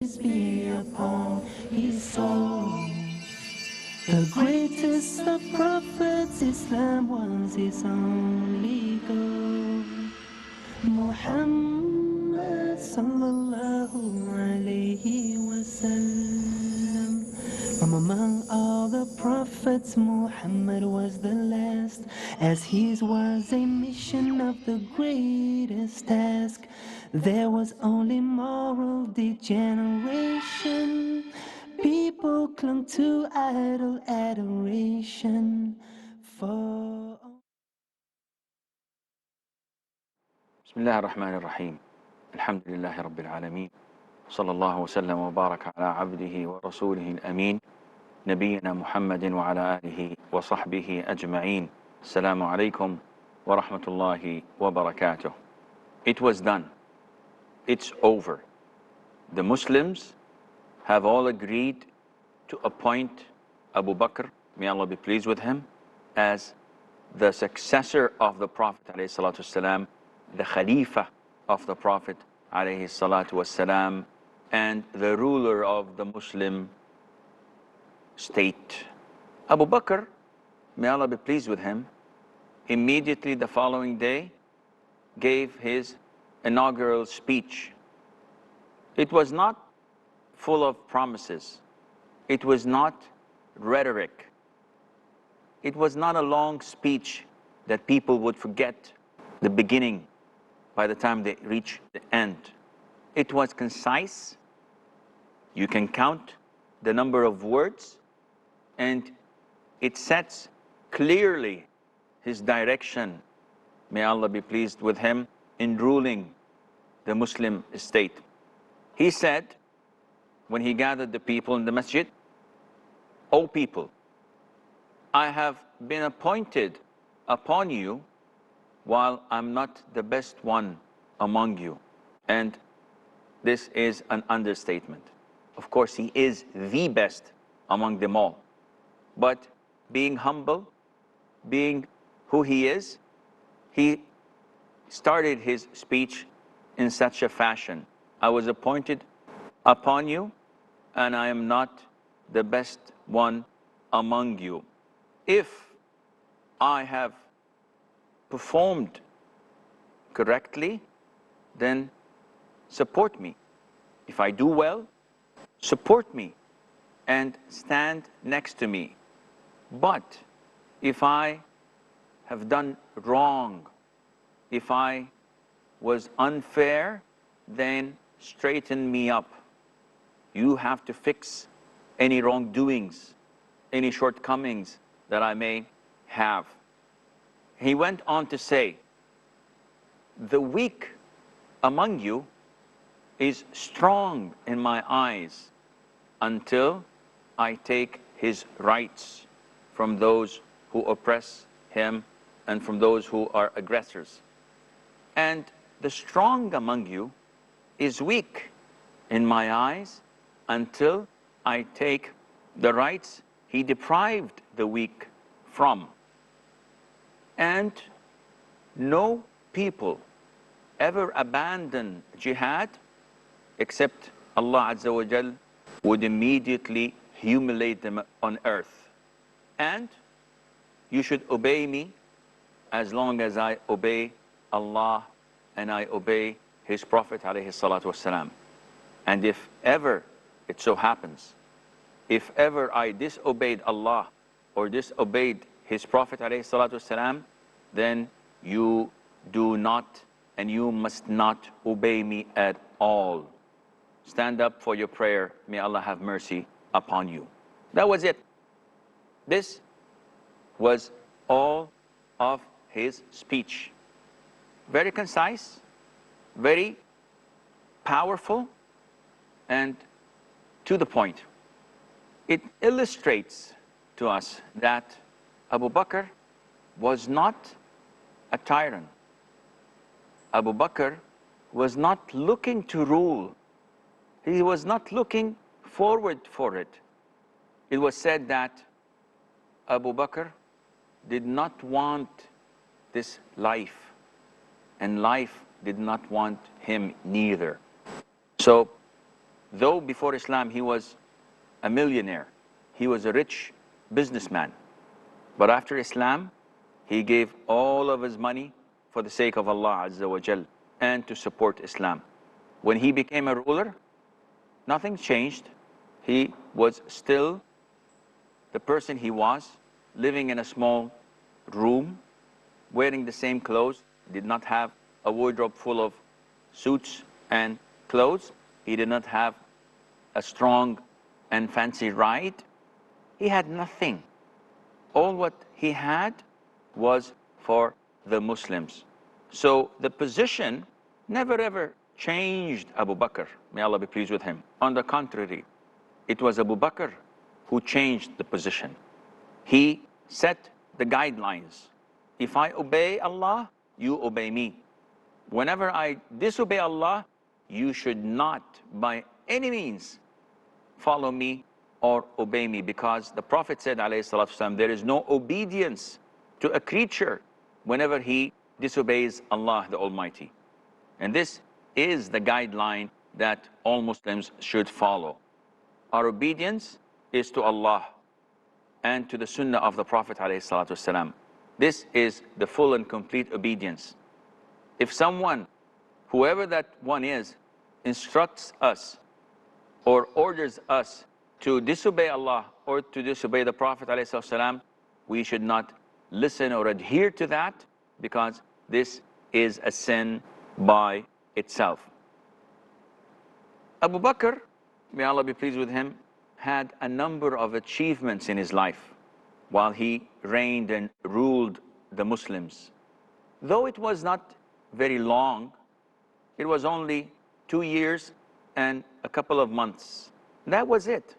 Peace be upon his soul. The greatest of prophets, Islam was his only goal. Muhammad sallallahu alayhi wasallam. From among all the prophets, Muhammad was the last, as his was a mission of the greatest task. There was only moral degeneration. People clung to idol adoration for. بسم الله الرحمن الرحيم. الحمد لله رب العالمين، صلى الله وسلم وبارك على عبده ورسوله الأمين نبينا محمد وعلى آله وصحبه أجمعين. السلام عليكم ورحمة الله وبركاته. It was done. It's over. The Muslims have all agreed to appoint Abu Bakr, may Allah be pleased with him, as the successor of the Prophet ﷺ, the Khalifa of the Prophet ﷺ, and the ruler of the Muslim state. Abu Bakr, may Allah be pleased with him, immediately the following day gave his inaugural speech. It was not full of promises. It was not rhetoric. It was not a long speech that people would forget the beginning by the time they reach the end. It was concise. You can count the number of words, and it sets clearly his direction, may Allah be pleased with him, in ruling the Muslim state. He said, when he gathered the people in the masjid, "O people, I have been appointed upon you while I'm not the best one among you." And this is an understatement. Of course, he is the best among them all. But being humble, being who he is, he started his speech in such a fashion: "I was appointed upon you, and I am not the best one among you. If I have performed correctly, then support me. If I do well, support me and stand next to me. But if I have done wrong, if I was unfair, then straighten me up. You have to fix any wrongdoings, any shortcomings that I may have." He went on to say, "The weak among you is strong in my eyes until I take his rights from those who oppress him and from those who are aggressors. And the strong among you is weak in my eyes until I take the rights he deprived the weak from. And no people ever abandon jihad except Allah Azza wa Jal would immediately humiliate them on earth. And you should obey me as long as I obey Allah and I obey His Prophet alayhi salatu wasalam. And if ever it so happens, if ever I disobeyed Allah or disobeyed His Prophet alayhi salatu wasalam, then you do not and you must not obey me at all. Stand up for your prayer. May Allah have mercy upon you." That was it. This was all of his speech. Very concise, very powerful, and to the point. It illustrates to us that Abu Bakr was not a tyrant. Abu Bakr was not looking to rule. He was not looking forward for it. It was said that Abu Bakr did not want this life, and life did not want him neither. So though before Islam he was a millionaire, he was a rich businessman, but after Islam, he gave all of his money for the sake of Allah Azza wa Jal and to support Islam. When he became a ruler, nothing changed. He was still the person he was, living in a small room, wearing the same clothes, did not have a wardrobe full of suits and clothes. He did not have a strong and fancy ride. He had nothing. All what he had was for the Muslims. So the position never ever changed Abu Bakr, may Allah be pleased with him. On the contrary, it was Abu Bakr who changed the position. He set the guidelines. If I obey Allah, you obey me. Whenever I disobey Allah, you should not by any means follow me or obey me, because the Prophet said, alayhi salatu wasalam, there is no obedience to a creature whenever he disobeys Allah the Almighty. And this is the guideline that all Muslims should follow. Our obedience is to Allah and to the Sunnah of the Prophet alayhi salatu wasalam. This is the full and complete obedience. If someone, whoever that one is, instructs us or orders us to disobey Allah or to disobey the Prophet ﷺ, we should not listen or adhere to that, because this is a sin by itself. Abu Bakr, may Allah be pleased with him, had a number of achievements in his life while he reigned and ruled the Muslims. Though it was not very long, it was only 2 years and a couple of months. That was it.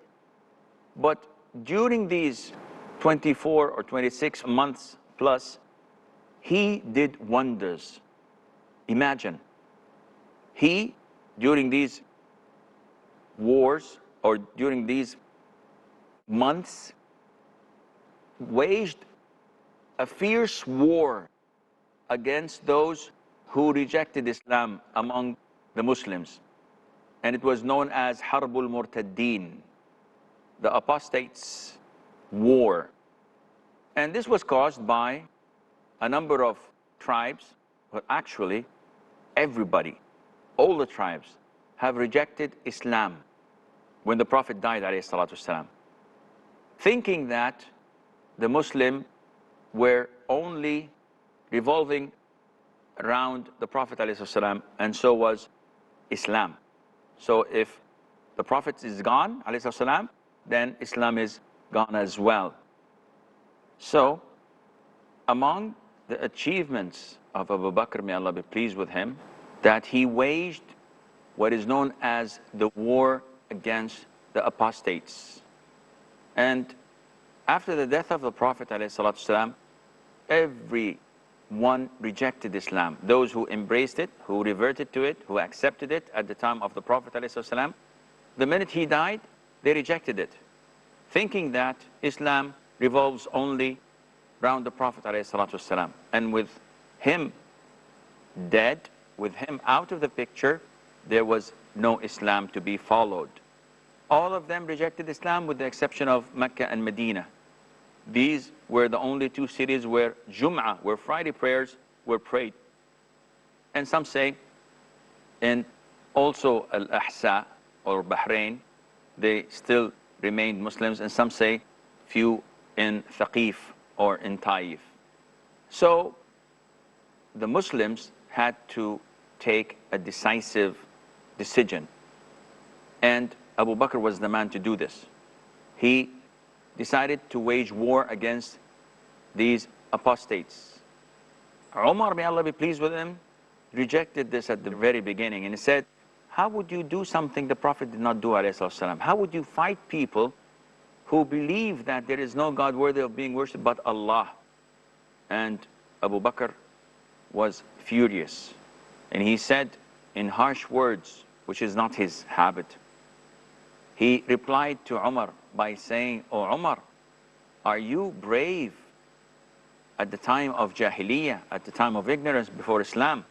But during these 24 or 26 months plus, he did wonders. Imagine, he, during these wars or during these months, waged a fierce war against those who rejected Islam among the Muslims. And it was known as Harbul Murtaddin, the apostates' war. And this was caused by a number of tribes, but actually everybody, all the tribes, have rejected Islam when the Prophet died, alayhi salatu wasalam, thinking that the Muslim were only revolving around the Prophet alayhi salatu wasalam, and so was Islam. So if the Prophet is gone, alayhi salatu wasalam, then Islam is gone as well. So among the achievements of Abu Bakr, may Allah be pleased with him, that he waged what is known as the war against the apostates. And after the death of the Prophet ﷺ, everyone rejected Islam. Those who embraced it, who reverted to it, who accepted it at the time of the Prophet ﷺ, the minute he died, they rejected it, thinking that Islam revolves only around the Prophet ﷺ. And with him dead, with him out of the picture, there was no Islam to be followed. All of them rejected Islam with the exception of Mecca and Medina. These were the only two cities where Jum'ah, where Friday prayers were prayed. And some say in also Al-Ahsa or Bahrain, they still remained Muslims, and some say few in Thaqif or in Taif. So the Muslims had to take a decisive decision, and Abu Bakr was the man to do this. He decided to wage war against these apostates. Umar, may Allah be pleased with him, rejected this at the very beginning, and he said, how would you do something the Prophet did not do, alayhi salam? How would you fight people who believe that there is no God worthy of being worshipped but Allah? And Abu Bakr was furious, and he said in harsh words, which is not his habit, he replied to Umar by saying, "Oh Umar, are you brave at the time of Jahiliyyah, at the time of ignorance before Islam,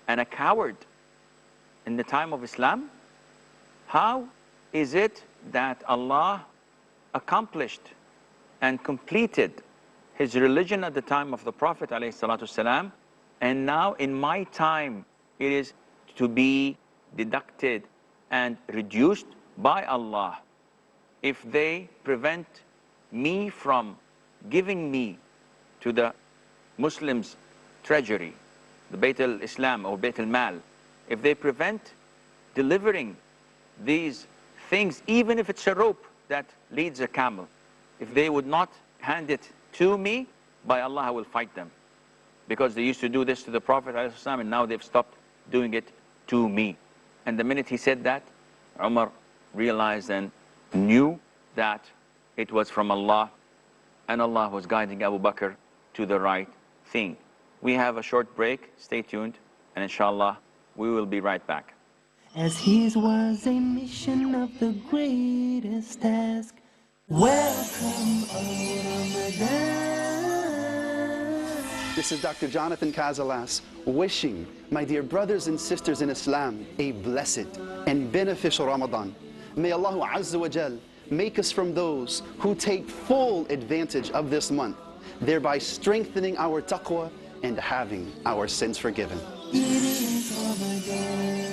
and a coward in the time of Islam? How is it that Allah accomplished and completed his religion at the time of the Prophet ﷺ, and now in my time it is to be deducted and reduced by Allah if they prevent me from giving me to the Muslims' treasury, the Bayt al-Islam or Bayt al-Mal, if they prevent delivering these things, even if it's a rope that leads a camel, if they would not hand it to me, by Allah I will fight them. Because they used to do this to the Prophet ﷺ, and now they've stopped doing it to me. And the minute he said that, Umar realized and knew that it was from Allah, and Allah was guiding Abu Bakr to the right thing. We have a short break. Stay tuned, and inshallah we will be right back. As his was a mission of the greatest task. Welcome, O Ramadan. This is Dr. Jonathan Cazalas, wishing my dear brothers and sisters in Islam a blessed and beneficial Ramadan. May Allah Azza wa Jal make us from those who take full advantage of this month, thereby strengthening our taqwa and having our sins forgiven. It is Ramadan.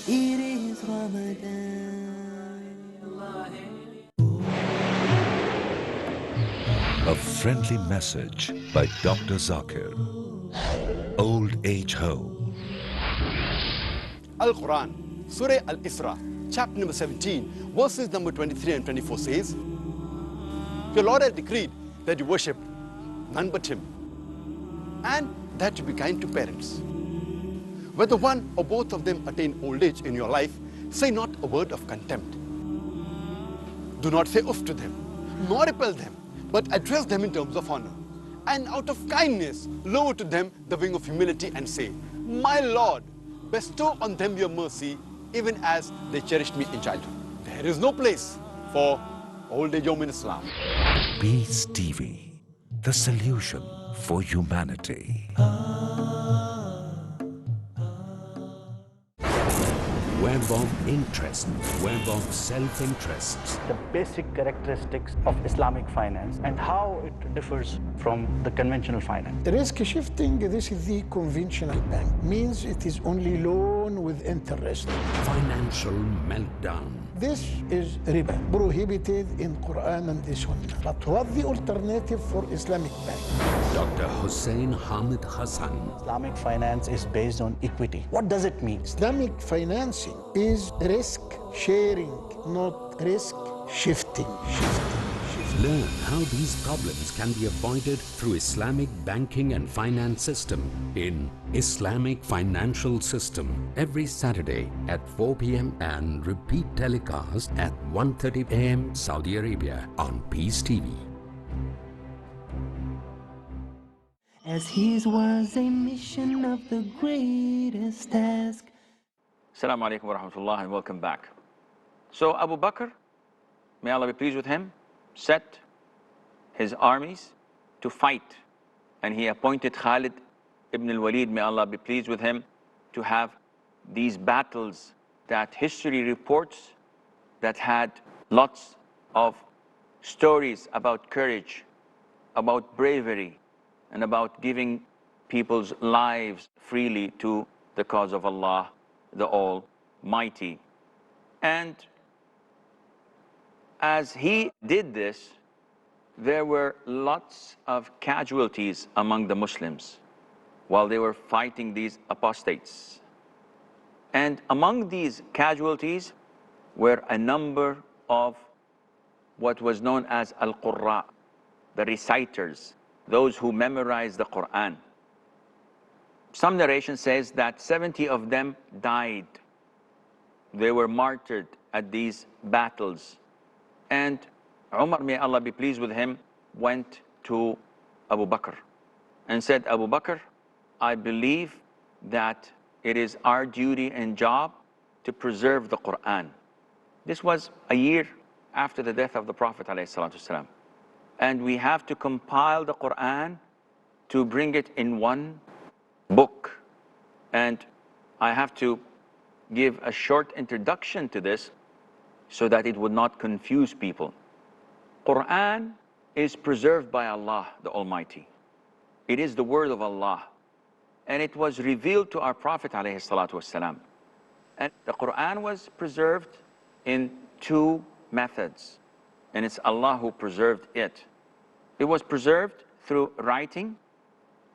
It is Ramadan. A friendly message by Dr. Zakir. Old Age Home. Al-Quran, Surah Al-Isra, chapter number 17, verses number 23 and 24 says, Your Lord has decreed that you worship none but Him, and that you be kind to parents. Whether one or both of them attain old age in your life, say not a word of contempt. Do not say oof to them, nor repel them, but address them in terms of honor. And out of kindness, lower to them the wing of humility and say, My Lord, bestow on them your mercy, even as they cherished me in childhood. There is no place for old age home in Islam. Peace TV, the solution for humanity. Web of interest, web of self-interest. The basic characteristics of Islamic finance and how it differs from the conventional finance. Risk shifting, this is the conventional bank, means it is only loan with interest. Financial meltdown. This is riba, prohibited in Quran and the Sunnah. But what the alternative for Islamic bank? Dr. Hussein Hamid Hassan. Islamic finance is based on equity. What does it mean? Islamic financing is risk sharing, not risk shifting. Learn how these problems can be avoided through Islamic banking and finance system in Islamic Financial System every Saturday at 4 p.m. and repeat telecast at 1:30 a.m. Saudi Arabia on Peace TV. As his was a mission of the greatest task. Assalamu alaikum wa rahmatullah, and welcome back. So Abu Bakr, may Allah be pleased with him, set his armies to fight, and he appointed Khalid ibn al-Walid, may Allah be pleased with him, to have these battles that history reports that had lots of stories about courage, about bravery, and about giving people's lives freely to the cause of Allah, the Almighty. And as he did this, there were lots of casualties among the Muslims while they were fighting these apostates. And among these casualties were a number of what was known as Al-Qurra, the reciters, those who memorized the Quran. Some narration says that 70 of them died. They were martyred at these battles. And Umar, may Allah be pleased with him, went to Abu Bakr and said, Abu Bakr, I believe that it is our duty and job to preserve the Quran. This was a year after the death of the Prophet ﷺ. And we have to compile the Quran to bring it in one book. And I have to give a short introduction to this. so that it would not confuse people. Quran is preserved by Allah the Almighty. It is the word of Allah, and it was revealed to our Prophet ﷺ. And the Quran was preserved in two methods, and it's Allah who preserved it. It was preserved through writing,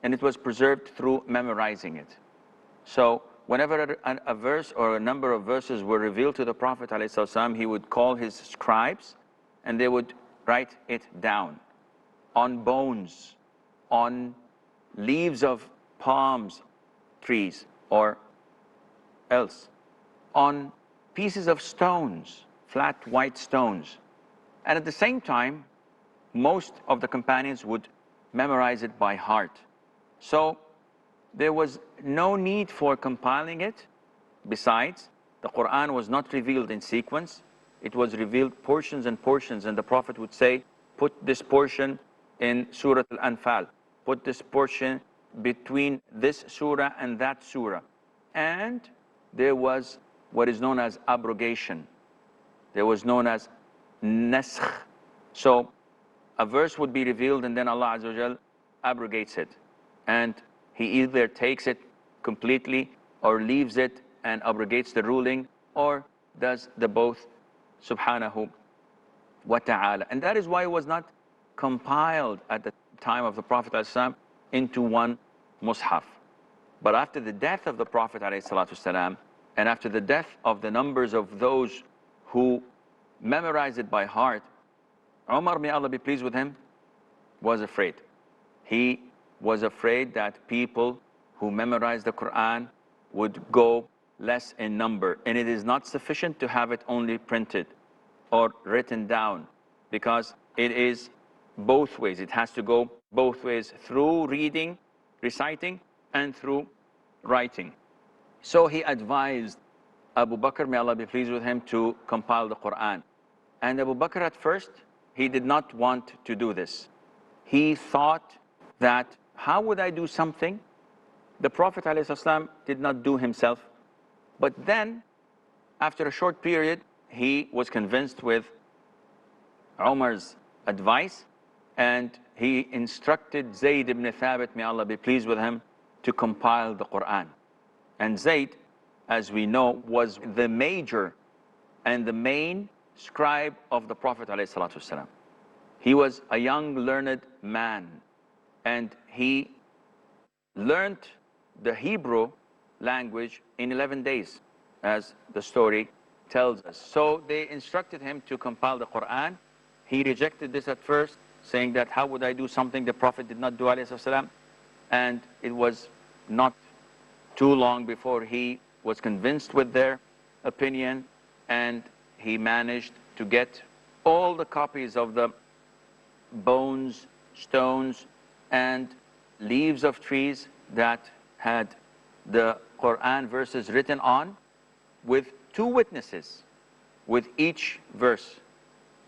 and it was preserved through memorizing it. So whenever a verse or a number of verses were revealed to the Prophet ﷺ, he would call his scribes, and they would write it down on bones, on leaves of palms trees or else, on pieces of stones, flat white stones. And at the same time, most of the companions would memorize it by heart. So there was no need for compiling it. Besides, the Quran was not revealed in sequence. It was revealed portions and portions, and the Prophet would say, put this portion in Surah Al-Anfal, put this portion between this surah and that surah. And there was what is known as abrogation. There was known as naskh. So a verse would be revealed, and then Allah Azza wa Jal abrogates it. And He either takes it completely or leaves it and abrogates the ruling, or does the both, subhanahu wa ta'ala. And that is why it was not compiled at the time of the Prophet ﷺ into one mushaf. But after the death of the Prophet ﷺ, and after the death of the numbers of those who memorized it by heart, Umar, may Allah be pleased with him, was afraid. He was afraid that people who memorized the Quran would go less in number. And it is not sufficient to have it only printed or written down, because it is both ways. It has to go both ways, through reading, reciting, and through writing. So he advised Abu Bakr, may Allah be pleased with him, to compile the Quran. And Abu Bakr at first, he did not want to do this. He thought that, how would I do something the Prophet ﷺ did not do himself? But then, after a short period, he was convinced with Umar's advice, and he instructed Zayd ibn Thabit, may Allah be pleased with him, to compile the Quran. And Zayd, as we know, was the major and the main scribe of the Prophet ﷺ. He was a young, learned man, and he learned the Hebrew language in 11 days, as the story tells us. So they instructed him to compile the Quran. He rejected this at first, saying that, how would I do something the Prophet did not do, ﷺ? And it was not too long before he was convinced with their opinion, and he managed to get all the copies of the bones, stones, and leaves of trees that had the Quran verses written on, with 2 witnesses with each verse.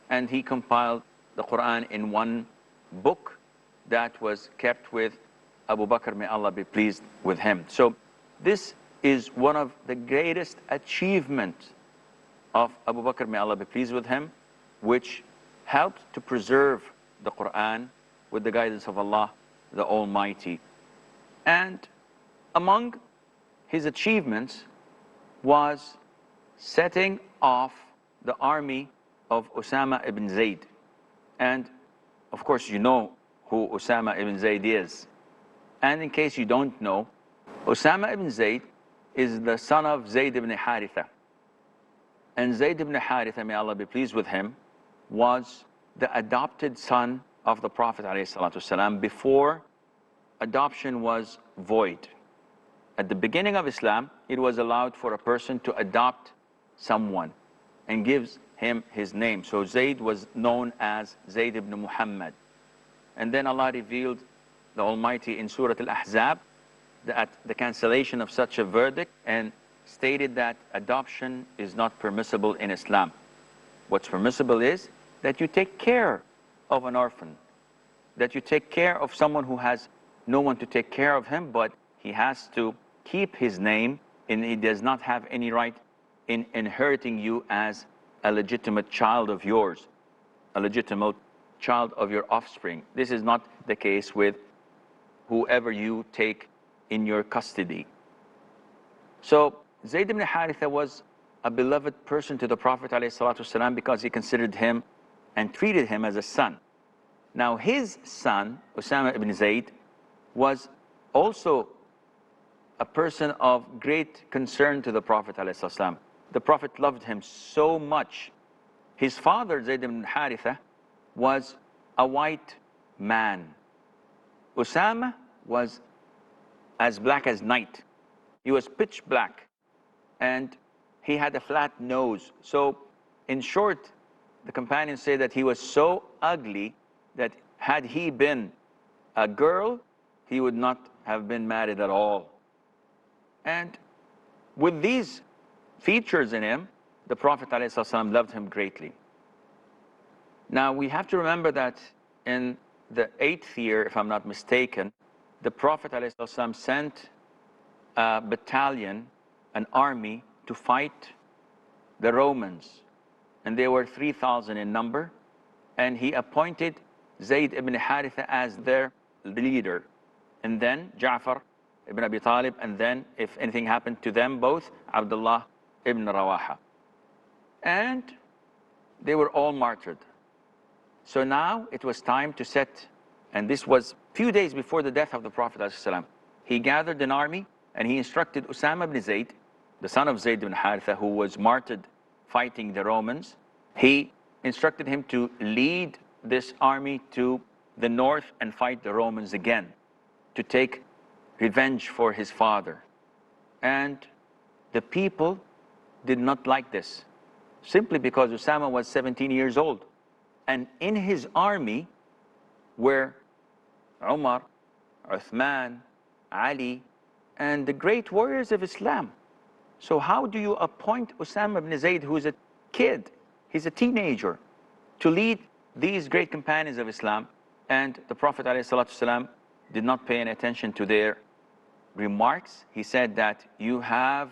And he compiled the Quran in one book that was kept with Abu Bakr, may Allah be pleased with him. So this is one of the greatest achievements of Abu Bakr, may Allah be pleased with him, which helped to preserve the Quran with the guidance of Allah the Almighty. And among his achievements was setting off the army of Usama ibn Zayd. And of course you know who Usama ibn Zayd is. And in case you don't know, Usama ibn Zayd is the son of Zayd ibn Haritha. And Zayd ibn Haritha, may Allah be pleased with him, was the adopted son of the Prophet ﷺ before adoption was void. At the beginning of Islam, it was allowed for a person to adopt someone and gives him his name. So Zayd was known as Zayd ibn Muhammad. And then Allah revealed, the Almighty, in Surah Al-Ahzab, that the cancellation of such a verdict, and stated that adoption is not permissible in Islam. What's permissible is that you take care of an orphan, that you take care of someone who has no one to take care of him, but he has to keep his name, and he does not have any right in inheriting you as a legitimate child of yours, a legitimate child of your offspring. This is not the case with whoever you take in your custody. So Zayd ibn Haritha was a beloved person to the Prophet ﷺ because he considered him and treated him as a son. Now his son, Usama ibn Zayd, was also a person of great concern to the Prophet ﷺ. The Prophet loved him so much. His father, Zayd ibn Haritha, was a white man. Usama was as black as night. He was pitch black and he had a flat nose. So in short, the companions say that he was so ugly that had he been a girl, he would not have been married at all. And with these features in him, the Prophet ﷺ loved him greatly. Now we have to remember that in the 8th year, if I'm not mistaken, the Prophet ﷺ sent a battalion, an army, to fight the Romans. And they were 3,000 in number. And he appointed Zayd ibn Haritha as their leader. And then Ja'far ibn Abi Talib, and then if anything happened to them both, Abdullah ibn Rawaha. And they were all martyred. So now it was time to set, and this was few days before the death of the Prophet ﷺ. He gathered an army and he instructed Usama ibn Zayd, the son of Zayd ibn Haritha, who was martyred fighting the Romans. He instructed him to lead this army to the north and fight the Romans again, to take revenge for his father. And the people did not like this, simply because Usama was 17 years old. And in his army were Umar, Uthman, Ali, and the great warriors of Islam. So how do you appoint Usama ibn Zayd, who's a kid, he's a teenager, to lead these great companions of Islam? And the Prophet ﷺ did not pay any attention to their remarks. He said that you have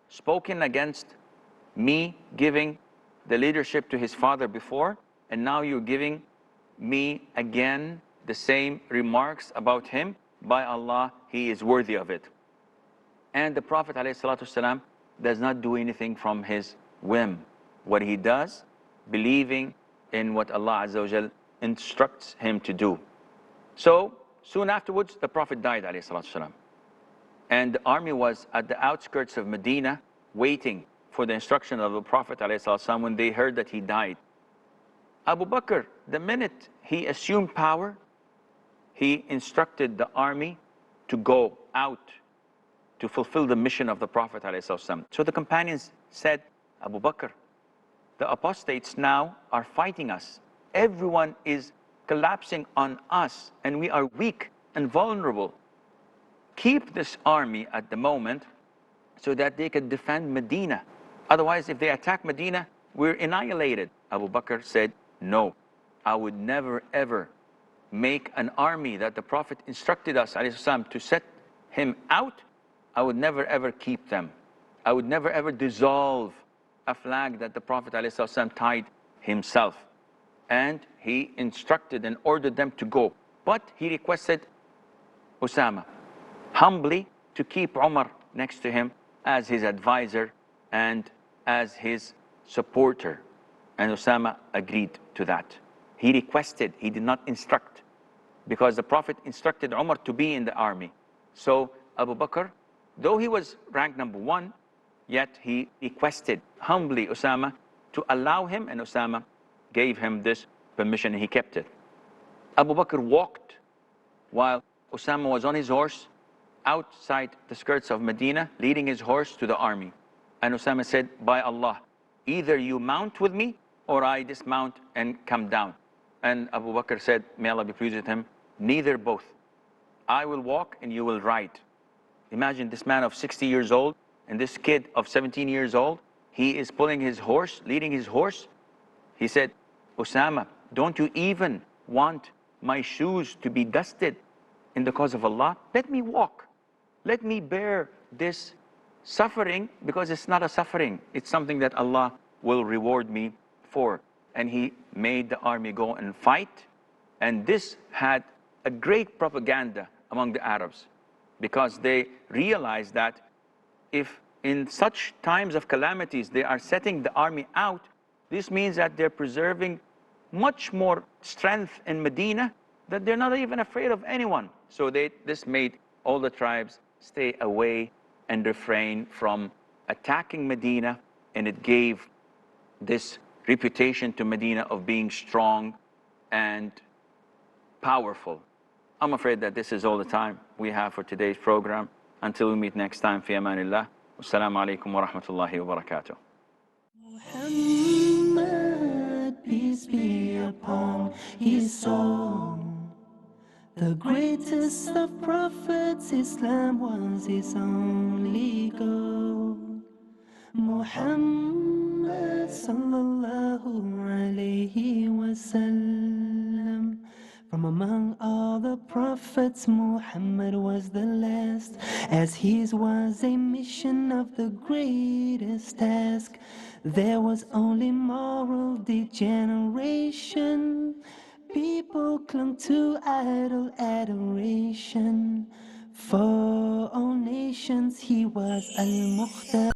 spoken against me giving the leadership to his father before, and now you're giving me again the same remarks about him. By Allah, he is worthy of it. And the Prophet ﷺ does not do anything from his whim. What he does, believing in what Allah Azza wa Jal instructs him to do. So soon afterwards, the Prophet died ﷺ. And the army was at the outskirts of Medina waiting for the instruction of the Prophet ﷺ when they heard that he died. Abu Bakr, the minute he assumed power, he instructed the army to go out to fulfill the mission of the Prophet ﷺ. So the companions said, Abu Bakr, the apostates now are fighting us. Everyone is collapsing on us and we are weak and vulnerable. Keep this army at the moment so that they can defend Medina. Otherwise, if they attack Medina, we're annihilated. Abu Bakr said, no, I would never ever make an army that the Prophet instructed us ﷺ to set him out. I would never ever keep them. I would never ever dissolve a flag that the Prophet ﷺ tied himself. And he instructed and ordered them to go. But he requested Usama humbly to keep Umar next to him as his advisor and as his supporter. And Usama agreed to that. He requested, he did not instruct, because the Prophet instructed Umar to be in the army. So Abu Bakr, though he was ranked number 1, yet he requested humbly Usama to allow him, and Usama gave him this permission and he kept it. Abu Bakr walked while Usama was on his horse outside the skirts of Medina, leading his horse to the army. And Usama said, by Allah, either you mount with me or I dismount and come down. And Abu Bakr said, may Allah be pleased with him, neither both. I will walk and you will ride. Imagine this man of 60 years old and this kid of 17 years old. He is pulling his horse, leading his horse. He said, Usama, don't you even want my shoes to be dusted in the cause of Allah? Let me walk. Let me bear this suffering, because it's not a suffering. It's something that Allah will reward me for, and he made the army go and fight. And this had a great propaganda among the Arabs, because they realized that if in such times of calamities they are setting the army out, this means that they're preserving much more strength in Medina, that they're not even afraid of anyone. So this made all the tribes stay away and refrain from attacking Medina, and it gave this reputation to Medina of being strong and powerful. I'm afraid that this is all the time we have for today's program. Until we meet next time, fi amanillah. Wassalamu alaikum wa rahmatullahi wa barakatuh. Muhammad, peace be upon his soul. The greatest of prophets, Islam was his only goal. Muhammad sallallahu alayhi wasallam. From among all the prophets, Muhammad was the last, as his was a mission of the greatest task. There was only moral degeneration. People clung to idol adoration. For all nations he was al-Mukhtar.